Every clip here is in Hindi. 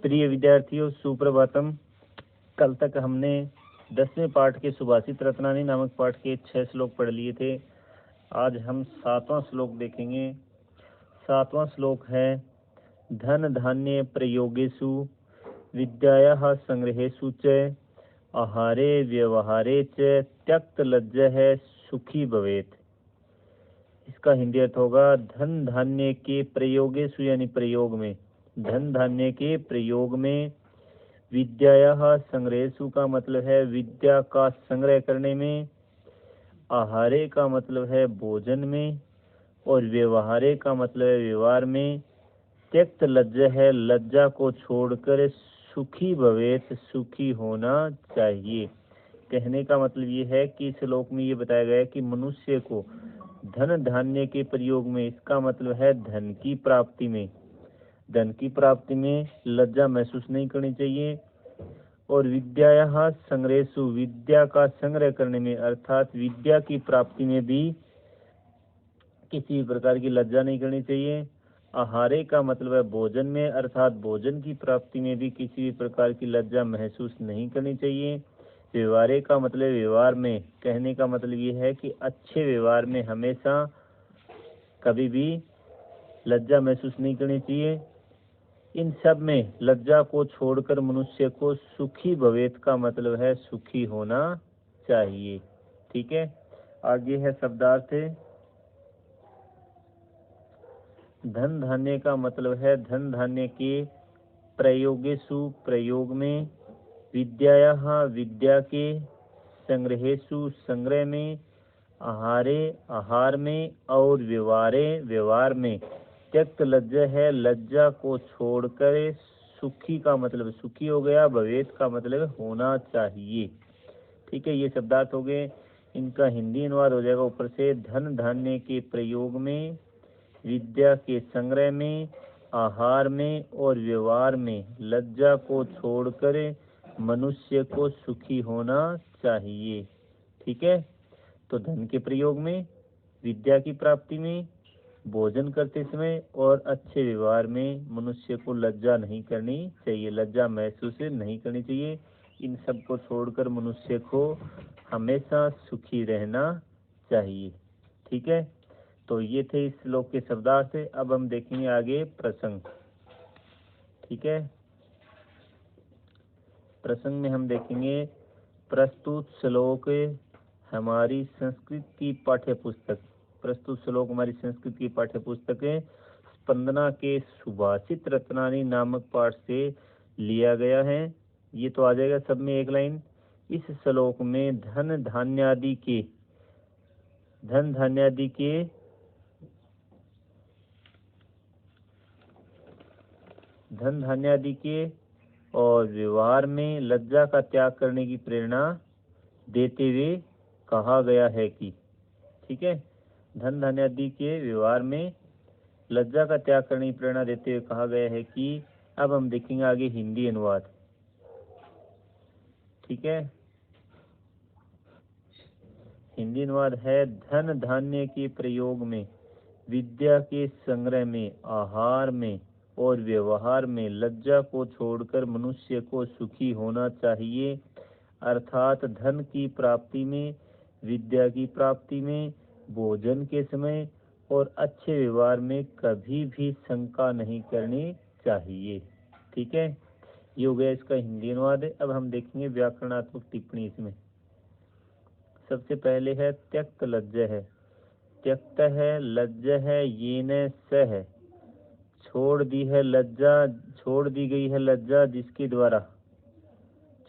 प्रिय विद्यार्थियों, सुप्रभातम। कल तक हमने 10वें पाठ के सुभाषित रत्नानी नामक पाठ के 6 श्लोक पढ़ लिए थे। आज हम 7वां श्लोक देखेंगे। 7वां श्लोक है धन धान्य प्रयोगेषु विद्यायाः संग्रहेषु च आहारे व्यवहारे च त्यक्त लज्जः सुखी भवेत्। इसका हिंदी अर्थ होगा धन धान्य के प्रयोगेषु यानी प्रयोग में, धन धान्य के प्रयोग में, विद्यायाः संग्रहेषु का मतलब है विद्या का संग्रह करने में, आहारे का मतलब है भोजन में, और व्यवहारे का मतलब है व्यवहार में, त्यक्त लज्जा है लज्जा को छोड़कर सुखी भवेत सुखी होना चाहिए। कहने का मतलब ये है कि इस श्लोक में ये बताया गया है कि मनुष्य को धन धान्य के प्रयोग में, इसका मतलब है धन की प्राप्ति में, धन की प्राप्ति में लज्जा महसूस नहीं करनी चाहिए। और विद्यायाः संग्रहेषु, विद्या का संग्रह करने में अर्थात विद्या की प्राप्ति में भी किसी प्रकार की लज्जा नहीं करनी चाहिए। आहारे का मतलब है भोजन में, अर्थात भोजन की प्राप्ति में भी किसी भी प्रकार की लज्जा महसूस नहीं करनी चाहिए। व्यवहारे का मतलब व्यवहार में, कहने का मतलब ये है कि अच्छे व्यवहार में हमेशा कभी भी लज्जा महसूस नहीं करनी चाहिए। इन सब में लज्जा को छोड़कर मनुष्य को सुखी भवेत का मतलब है सुखी होना चाहिए। ठीक है, आगे है शब्दार्थ। धन धान्य का मतलब है धन धान्य के प्रयोगेषु प्रयोग में, विद्यायाः विद्या के, संग्रहेषु संग्रह में, आहारे आहार में, और व्यवहारे व्यवहार में, त्यक्त लज्जा है लज्जा को छोड़कर, सुखी का मतलब सुखी हो गया, भवेत का मतलब होना चाहिए। ठीक है, ये शब्दार्थ हो गए। इनका हिंदी अनुवाद हो जाएगा ऊपर से धन धान्य के प्रयोग में, विद्या के संग्रह में, आहार में और व्यवहार में लज्जा को छोड़कर मनुष्य को सुखी होना चाहिए। ठीक है, तो धन के प्रयोग में, विद्या की प्राप्ति में, भोजन करते समय और अच्छे व्यवहार में मनुष्य को लज्जा नहीं करनी चाहिए, लज्जा महसूस नहीं करनी चाहिए। इन सब को छोड़कर मनुष्य को हमेशा सुखी रहना चाहिए। ठीक है, तो ये थे इस श्लोक के शब्दार्थ। अब हम देखेंगे आगे प्रसंग। ठीक है, प्रसंग में हम देखेंगे प्रस्तुत श्लोक हमारी संस्कृत की पाठ्य पुस्तक, प्रस्तुत श्लोक हमारी संस्कृत की पाठ्य पुस्तक स्पंदना के सुभाषित रत्नानी नामक पाठ से लिया गया है। ये तो आ जाएगा सब में एक लाइन। इस श्लोक में धन धान्यादि के, धन धान्यादि के धन धान्यादि के और व्यवहार में लज्जा का त्याग करने की प्रेरणा देते हुए कहा गया है कि, ठीक है, धन धान्यादि के व्यवहार में लज्जा का त्याग करने की प्रेरणा देते हुए कहा गया है कि। अब हम देखेंगे आगे हिंदी अनुवाद। ठीक है, हिंदी अनुवाद है धन धान्य के प्रयोग में, विद्या के संग्रह में, आहार में और व्यवहार में लज्जा को छोड़कर मनुष्य को सुखी होना चाहिए। अर्थात धन की प्राप्ति में, विद्या की प्राप्ति में, भोजन के समय और अच्छे व्यवहार में कभी भी शंका नहीं करनी चाहिए। ठीक है, ये हो गया इसका हिंदी अनुवाद। अब हम देखेंगे व्याकरणात्मक टिप्पणी इसमें। सबसे पहले है त्यक्त लज्जा है, त्यक्त है लज्जा है, ये न स है, छोड़ दी है लज्जा, छोड़ दी गई है लज्जा जिसके द्वारा,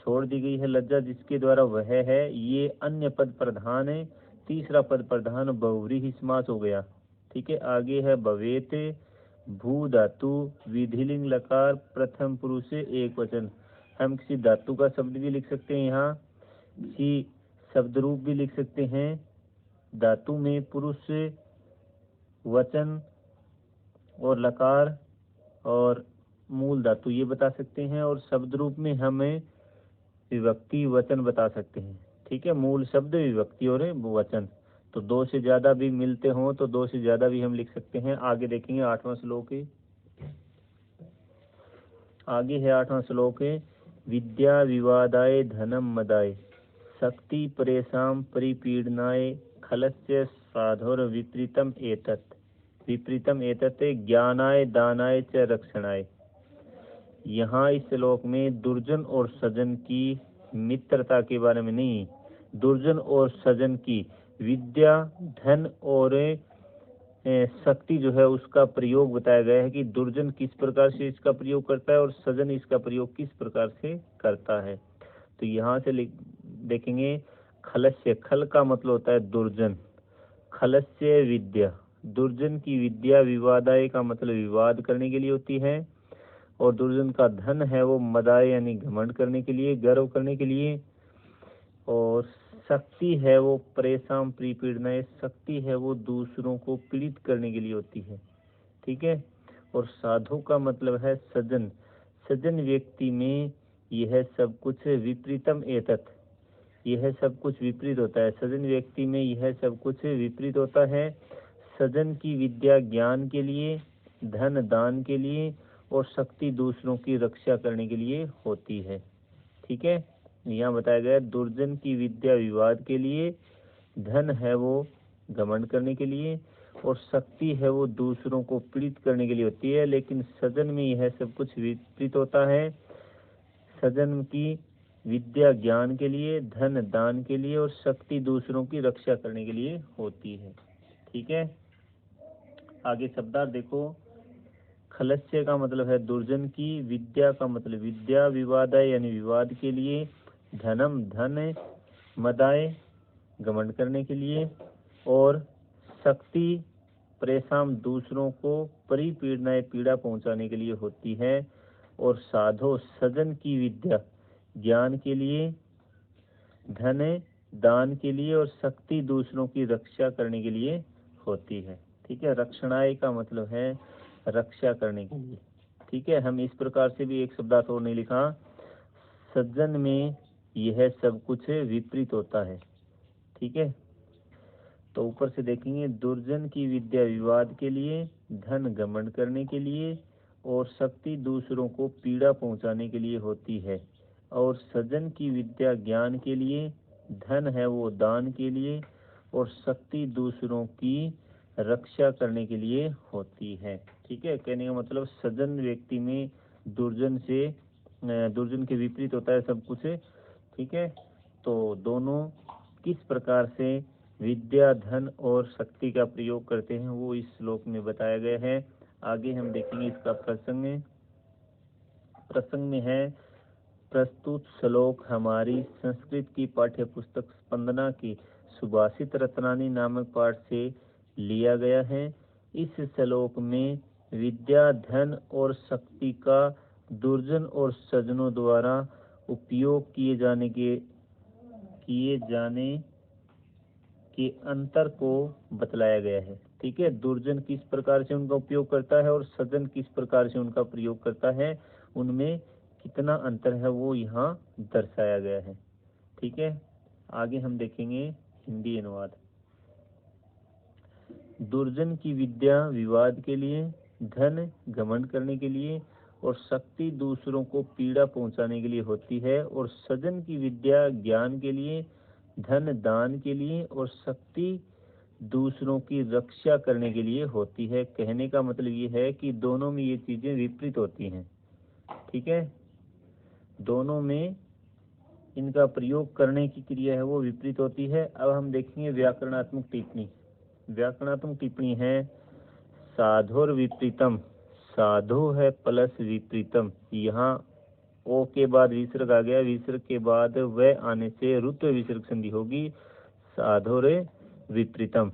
छोड़ दी गई है लज्जा जिसके द्वारा वह है, ये अन्य पद प्रधान है, तीसरा पद प्रधान बहुव्रीहि समास हो गया। ठीक है, आगे है भवेत, भू धातु, विधिलिंग लकार, प्रथम पुरुष से एक वचन। हम किसी धातु का शब्द भी लिख सकते हैं, यहाँ किसी शब्द रूप भी लिख सकते हैं। धातु में पुरुष, वचन और लकार और मूल धातु ये बता सकते हैं, और शब्द रूप में हमें विभक्ति वचन बता सकते हैं। ठीक है, मूल शब्द, विभक्ति और वचन, तो 2 से ज्यादा भी मिलते हों तो 2 से ज्यादा भी हम लिख सकते हैं। आगे देखेंगे 8वां श्लोक है। आगे है 8वां श्लोक है, विद्या विवादाय धनम मदाय शक्ति परेशान परिपीडनाय खलस्य साधुर विपरीतम एतत्। विपरीतम एतत् ज्ञानाय दानाय च रक्षणाय। यहाँ इस श्लोक में दुर्जन और सज्जन की मित्रता के बारे में नहीं, दुर्जन और सज्जन की विद्या धन और शक्ति जो है उसका प्रयोग बताया गया है कि दुर्जन किस प्रकार से इसका प्रयोग करता है और सज्जन इसका प्रयोग किस प्रकार से करता है। तो यहाँ से देखेंगे, खलस्य, खल का मतलब होता है दुर्जन, खलस्य विद्या, दुर्जन की विद्या विवादाय का मतलब विवाद करने के लिए होती है, और दुर्जन का धन है वो मदाय यानी घमंड करने के लिए, गर्व करने के लिए, और शक्ति है वो परेशान परिपीड़ना, शक्ति है वो दूसरों को पीड़ित करने के लिए होती है। ठीक है। और साधु का मतलब है सज्जन, सज्जन व्यक्ति में यह सब कुछ विपरीतम एतत्, यह सब कुछ विपरीत होता है। सज्जन व्यक्ति में यह सब कुछ विपरीत होता है। सज्जन की विद्या ज्ञान के लिए, धन दान के लिए, और शक्ति दूसरों की रक्षा करने के लिए होती है। ठीक है। यहाँ बताया गया दुर्जन की विद्या विवाद के लिए, धन है वो घमंड करने के लिए, और शक्ति है वो दूसरों को पीड़ित करने के लिए होती है। लेकिन सज्जन में यह सब कुछ विपरीत होता है। सज्जन की विद्या ज्ञान के लिए, धन दान के लिए, और शक्ति दूसरों की रक्षा करने के लिए होती है। ठीक है। आगे शब्दार्थ देखो, खलस्य का मतलब है दुर्जन की, विद्या का मतलब विद्या विवादाय यानी विवाद के लिए, धनम धन, मदाय घमंड करने के लिए, और शक्ति परेशान दूसरों को परिपीड़नाय पीड़ा पहुंचाने के लिए होती है, और साधो सज्जन की विद्या ज्ञान के लिए, धन दान के लिए, और शक्ति दूसरों की रक्षा करने के लिए होती है। ठीक है। रक्षणाय का मतलब है रक्षा करने के लिए। ठीक है। हम इस प्रकार से भी एक शब्दार्थ और नहीं लिखा, सज्जन में यह सब कुछ विपरीत होता है। ठीक है। तो ऊपर से देखेंगे, दुर्जन की विद्या विवाद के लिए, धन घमंड करने के लिए, और शक्ति दूसरों को पीड़ा पहुंचाने के लिए होती है, और सज्जन की विद्या ज्ञान के लिए, धन है वो दान के लिए, और शक्ति दूसरों की रक्षा करने के लिए होती है। ठीक है। कहने का मतलब सज्जन व्यक्ति में दुर्जन के विपरीत होता है सब कुछ। ठीक है। तो दोनों किस प्रकार से विद्या धन और शक्ति का प्रयोग करते हैं वो इस श्लोक में बताया गया है। आगे हम देखेंगे इसका प्रसंग में है, प्रस्तुत श्लोक हमारी संस्कृत की पाठ्य पुस्तक स्पंदना की सुभाषित रत्नानी नामक पाठ से लिया गया है। इस श्लोक में विद्या धन और शक्ति का दुर्जन और सज्जनों द्वारा उपयोग किए जाने के अंतर को बतलाया गया है। ठीक है। दुर्जन किस प्रकार से उनका उपयोग करता है और सज्जन किस प्रकार से उनका प्रयोग करता है, उनमें कितना अंतर है वो यहाँ दर्शाया गया है। ठीक है। आगे हम देखेंगे हिंदी अनुवाद। दुर्जन की विद्या विवाद के लिए, धन घमंड करने के लिए, और शक्ति दूसरों को पीड़ा पहुंचाने के लिए होती है, और सज्जन की विद्या ज्ञान के लिए, धन दान के लिए, और शक्ति दूसरों की रक्षा करने के लिए होती है। कहने का मतलब ये है कि दोनों में ये चीजें विपरीत होती हैं। ठीक है। दोनों में इनका प्रयोग करने की क्रिया है वो विपरीत होती है। अब हम देखेंगे व्याकरणात्मक टिप्पणी। व्याकरणात्मक टिप्पणी है, साधुर विपरीतम, साधु है प्लस विपरीतम, यहाँ ओ के बाद विसर्ग आ गया, विसर्ग के बाद व आने से रुत्व विसर्ग संधि होगी, साधुर विपरीतम।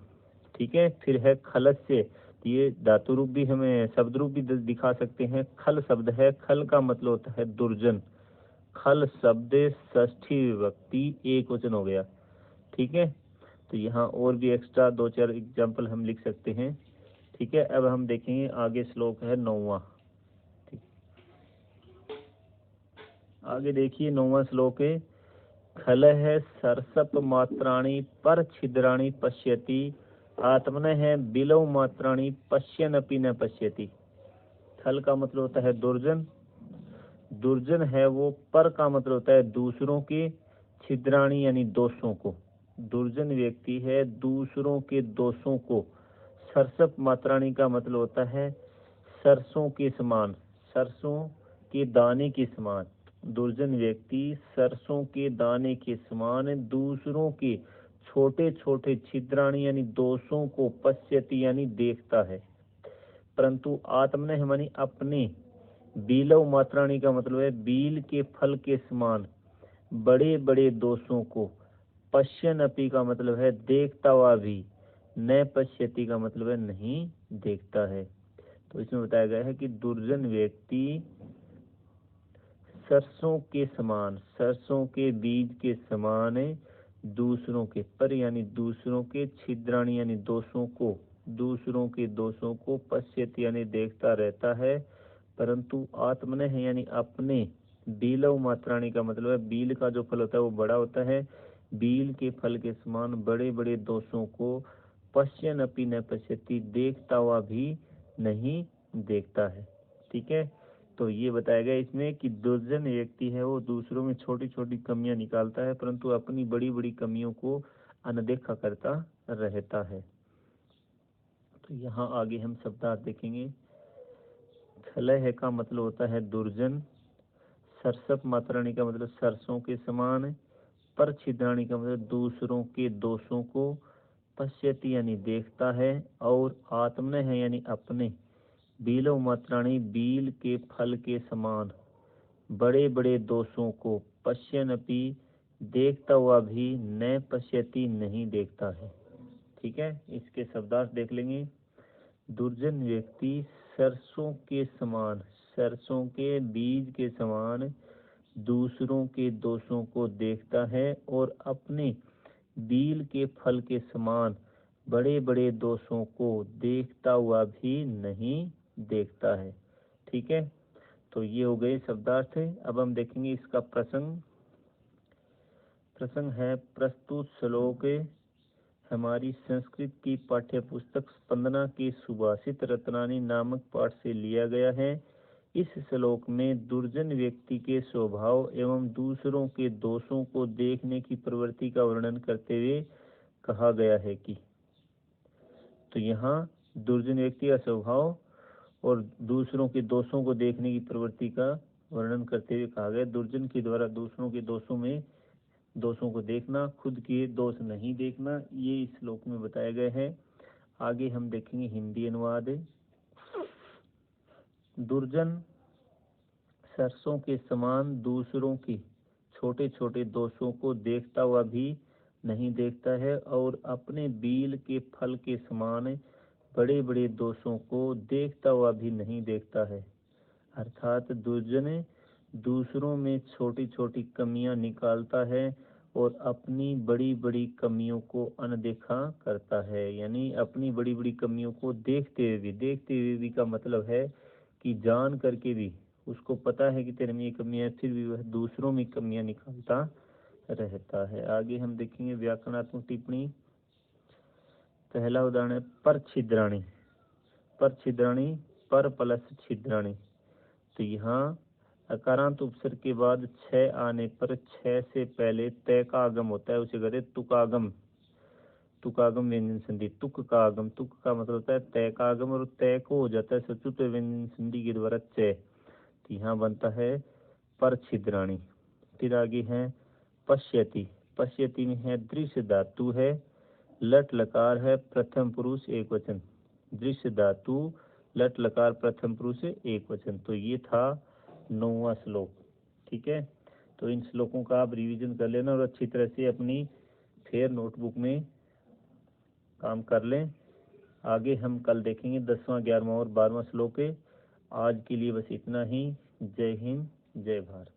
ठीक है। फिर है खलस्य, ये धातु रूप भी हमें शब्द रूप भी दिखा सकते हैं। खल शब्द है, खल का मतलब होता है दुर्जन। खल शब्द षष्ठी विभक्ति एक वचन हो गया। ठीक है। तो यहाँ और भी एक्स्ट्रा 2-4 एग्जाम्पल हम लिख सकते हैं। ठीक है। अब हम देखेंगे आगे श्लोक है 9वां। आगे देखिए 9वां श्लोक है, खलः सरसप मात्राणि पर छिद्राणि पश्यति, आत्मनः बिलव मात्राणि पश्यन्नपि न पश्यति। खल का मतलब होता है दुर्जन, दुर्जन है वो पर का मतलब होता है दूसरों के, छिद्राणी यानी दोषों को। दुर्जन व्यक्ति है दूसरों के दोषों को। सरसप मात्राणी का मतलब होता है सरसों के समान, सरसों के दाने के समान। दुर्जन व्यक्ति सरसों के दाने के समान दूसरों के छोटे छोटे छिद्राणी यानी दोषों को पश्यति यानी देखता है, परंतु आत्मनः मानी अपने, बीलव मात्राणी का मतलब है बील के फल के समान बड़े बड़े दोषों को, पश्यन अपि का मतलब है देखता हुआ भी, न पश्यति का मतलब है नहीं देखता है। तो इसमें बताया गया है कि दुर्जन व्यक्ति सरसों के समान, सरसों के बीज के समान दूसरों के पर यानी दूसरों के छिद्राणी यानी दोषों को, दूसरों के दोषों को पश्यत यानी देखता रहता है, परंतु आत्मनः यानी अपने, बीलव मात्राणी का मतलब है बील का जो फल होता है वो बड़ा होता है, बील के फल के समान बड़े बड़े दोषों को पश्यन अपि न पश्यति देखता हुआ भी नहीं देखता है। ठीक है, तो ये बताया गया इसमें कि दुर्जन व्यक्ति है वो दूसरों में छोटी छोटी कमियां निकालता है, परंतु अपनी बड़ी बड़ी कमियों को अनदेखा करता रहता है। तो यहाँ आगे हम शब्दार्थ देखेंगे। छलह का मतलब होता है दुर्जन, सरसप मात्राणी का मतलब सरसों के समान, पर छिद्राणी का मतलब दूसरों के दोषों को, पश्यति यानी देखता है, और आत्मनः है यानी अपने, बीलव मात्राणी बील के फल के समान बड़े बड़े दोषों को, पश्यन अपि देखता हुआ भी, न पश्यति नहीं देखता है। ठीक है, इसके शब्दार्थ देख लेंगे। दुर्जन व्यक्ति सरसों के समान, सरसों के बीज के समान दूसरों के दोषों को देखता है और अपने बील के फल के समान बड़े बड़े दोषों को देखता हुआ भी नहीं देखता है। ठीक है, तो ये हो गए शब्दार्थ। अब हम देखेंगे इसका प्रसंग। प्रसंग है प्रस्तुत श्लोक हमारी संस्कृत की पाठ्य पुस्तक स्पंदना के सुभाषित रत्नानी नामक पाठ से लिया गया है। इस श्लोक में दुर्जन व्यक्ति के स्वभाव एवं दूसरों के दोषों को देखने की प्रवृत्ति का वर्णन करते हुए कहा गया है कि, तो यहाँ दुर्जन व्यक्ति का स्वभाव और दूसरों के दोषों को देखने की प्रवृत्ति का वर्णन करते हुए कहा गया। दुर्जन के द्वारा दूसरों के दोषों को देखना, खुद के दोष नहीं देखना, ये इस श्लोक में बताया गया है। आगे हम देखेंगे हिंदी अनुवाद। दुर्जन सरसों के समान दूसरों के छोटे छोटे दोषों को देखता हुआ भी नहीं देखता है और अपने बील के फल के समान बड़े बड़े दोषों को देखता हुआ भी नहीं देखता है। अर्थात दुर्जन दूसरों में छोटी छोटी कमियां निकालता है और अपनी बड़ी बड़ी कमियों को अनदेखा करता है। यानी अपनी बड़ी बड़ी कमियों को देखते हुए भी का मतलब है कि जान करके भी, उसको पता है कि तेरे में ये कमियां है, फिर भी वह दूसरों में कमियां निकालता रहता है। आगे हम देखेंगे व्याकरणात्मक टिप्पणी। पहला उदाहरण है पर छिद्राणी। पर छिद्राणी, पर प्लस छिद्राणी। तो यहाँ अकारांत उपसर्ग के बाद छह आने पर छह से पहले तय का आगम होता है, उसे कहते तुकागम। तुकागम व्यंजन संधि, तुक का आगम, तुक का मतलब होता है तय का आगम, और तय को हो जाता है सचुत व्यंजन संधि के द्वारा चय। तो यहाँ बनता है पर छिद्राणी। फिर आगे है पश्यति। पश्यति में है दृश्य धातु है, लट लकार है प्रथम पुरुष एक वचन। दृश्य धातु लट लकार प्रथम पुरुष एक वचन। तो ये था 9वां श्लोक। ठीक है, तो इन श्लोकों का आप रिवीजन कर लेना और अच्छी तरह से अपनी फेयर नोटबुक में काम कर लें। आगे हम कल देखेंगे 10वां 11वां और 12वां श्लोक। आज के लिए बस इतना ही। जय हिंद, जय भारत।